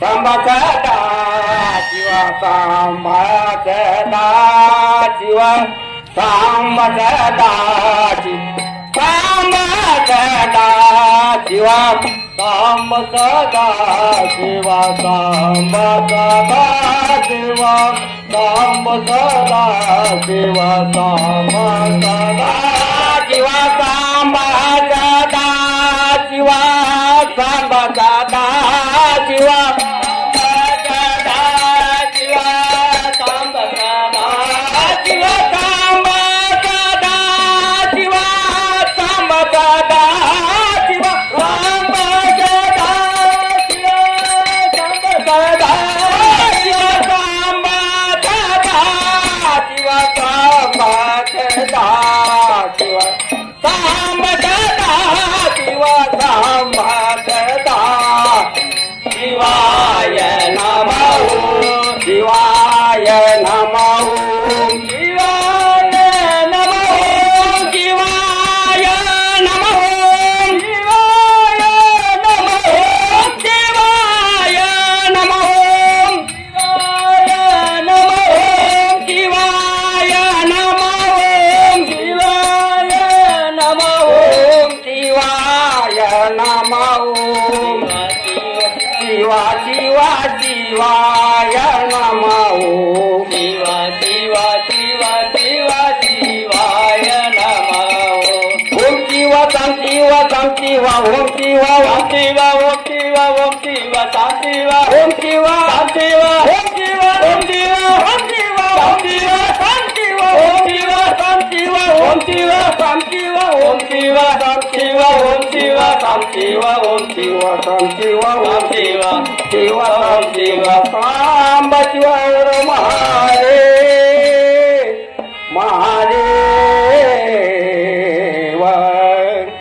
सांबा सदा शिवा सांबा सदा शिवा सांबा सदा सांबा सदा शिवा सांब सदा शिवा सांबा सदा शिवा सांब सदा शिवा सांबा सदा शिवा सांबा सदा शिवा सांबा सदा शिवा शिवाय नमः शिवाय नमः शिवाय नमः शिवाय नमः शिवाय नमः शिवाय नमः शिवाय नमः शिवाय नमः शिवाय नमः शिवाय नमः शिवा शिवा शिवाय नमः शिवा शिवा शिवा शिवा शिवाय नमः ओम शिवा साम शिवा साम शिवा ओम शिवा ओम शिवा ओम शिवा ओम शिवा साम शिवा ओम शिवा साम शिवा ओम शिवा ओम शिवा ओम शिवा ओम शिवा साम शिवा ओम शिवा साम शिवा ओम शिवा साम शिवा ओम शिवा साम शिवा ओम शिवा साम शिवा ओम शिवा साम शिवा ओम शिवा शिवा साम शिवा सांब शिवा महारे महा